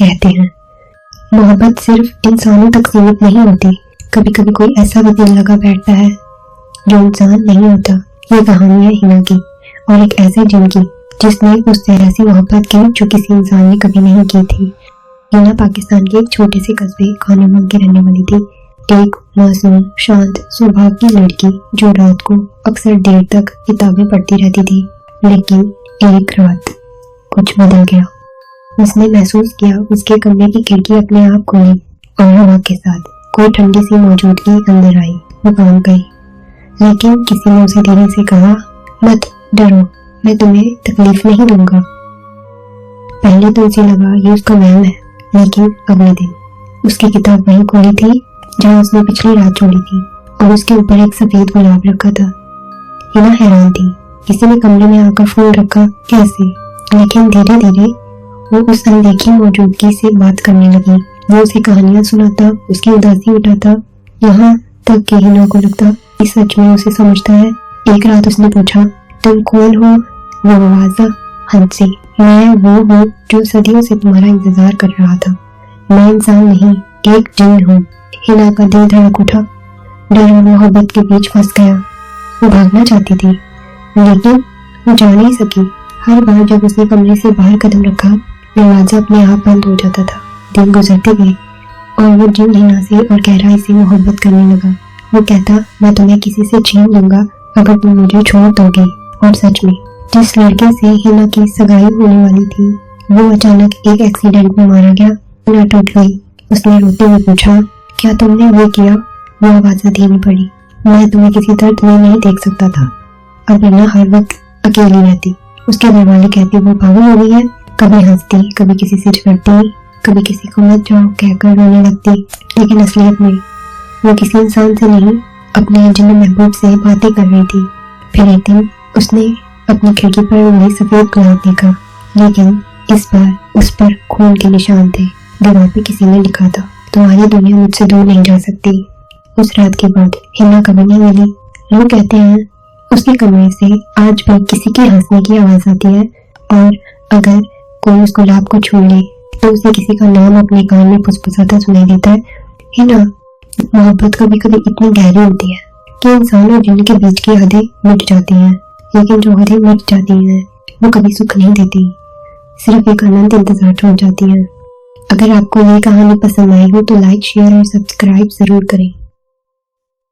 कहते हैं। मोहब्बत सिर्फ इंसानों तक सीमित नहीं होती, कभी कभी कोई ऐसा भी दिल लगा बैठता है जो इंसान नहीं होता। ये कहानी है हिना की, और एक ऐसे जिन की जिसने उससे ऐसी मोहब्बत की जो किसी इंसान ने कभी नहीं की थी। हिना पाकिस्तान के एक छोटे से कस्बे खानेवाल की रहने वाली थी। एक मासूम, शांत स्वभाव की लड़की जो रात को अक्सर देर तक किताबें पढ़ती रहती थी। लेकिन एक रात कुछ बदल गया। उसने महसूस किया उसके कमरे की खिड़की अपने आप खुली और हवा के साथ कोई ठंडी सी मौजूदगी अंदर आई। वो काम गई, लेकिन किसी ने उसे धीरे से कहा, मत डरो, मैं तुम्हें तकलीफ नहीं दूंगा। पहले तो उसे लगा ये उसका वहम है, लेकिन अगले दिन उसकी किताब वहीं खोली थी जहां उसने पिछली रात छोड़ी थी, और उसके ऊपर एक सफेद गुलाब रखा था। हिना हैरान थी, किसी ने कमरे में आकर फूल रखा कैसे? लेकिन धीरे धीरे वो उस अनदेखी मौजूदगी से बात करने लगी। वो उसे कहानियां सुनाता, उसकी उदासी उठाता, यहाँ तक कि हिना को लगता कि सच में उसे समझता है। एक रात उसने पूछा, तुम कौन हो? वो आवाज़ हंसी, मैं वो हूँ जो सदियों से तुम्हारा इंतजार कर रहा था। मैं इंसान नहीं, एक जिन हूँ। हिना का दिल धड़क उठा, डर और मोहब्बत के बीच फंस गया। वो भागना चाहती थी, लेकिन वो जा नहीं सकी। हर बार जब उसने कमरे से बाहर कदम रखा, दरवाजा अपने आप बंद हो जाता था। दिन गुजरते गए और वो जिन हिना से और गहराई से मोहब्बत करने लगा। वो कहता, मैं तुम्हें किसी से छीन लूंगा अगर तुम मुझे छोड़ दोगे। और सच में जिस लड़के से हिना की सगाई होने वाली थी, वो अचानक एक एक्सीडेंट में मारा गया। हिना टूट गई। उसने रोते हुए पूछा, क्या तुमने ये किया? वो आवाज़ धीमी पड़ी, मैं तुम्हें किसी दर्द में नहीं देख सकता था। अब हिना हर वक्त अकेली रहती। उसके घर वाले कहते वो पागल हो गई है। कभी हंसती, कभी किसी से झगड़ती, कभी किसी को मत जाओ कहकर रोने लगती। लेकिन असलियत में वो किसी इंसान से नहीं, अपने जिन्न महबूब से बातें कर रही थी। फिर एक दिन उसने अपनी खिड़की पर उड़े सफेद गुलाब देखा, लेकिन इस बार उस पर खून के निशान थे। दीवार पे किसी ने लिखा था, तुम्हारी दुनिया मुझसे दूर नहीं जा सकती। उस रात के बाद हिना कभी नहीं मिली। लोग कहते हैं उसके कमरे से आज भी किसी के हंसने की आवाज आती है, और अगर कोई उस गुलाब को छू ले तो उसे किसी का नाम अपने कान में फुसफुसाता सुनाई देता है। हिना, मोहब्बत कभी कभी इतनी गहरी होती है कि इंसान और जिन्न के बीच की हदें मिट जाती हैं, लेकिन जो हदें मिट जाती हैं वो कभी सुख नहीं देती, सिर्फ एक अनंत इंतजार छोड़ जाती हैं। अगर आपको ये कहानी पसंद आई हो तो लाइक, शेयर और सब्सक्राइब जरूर करें।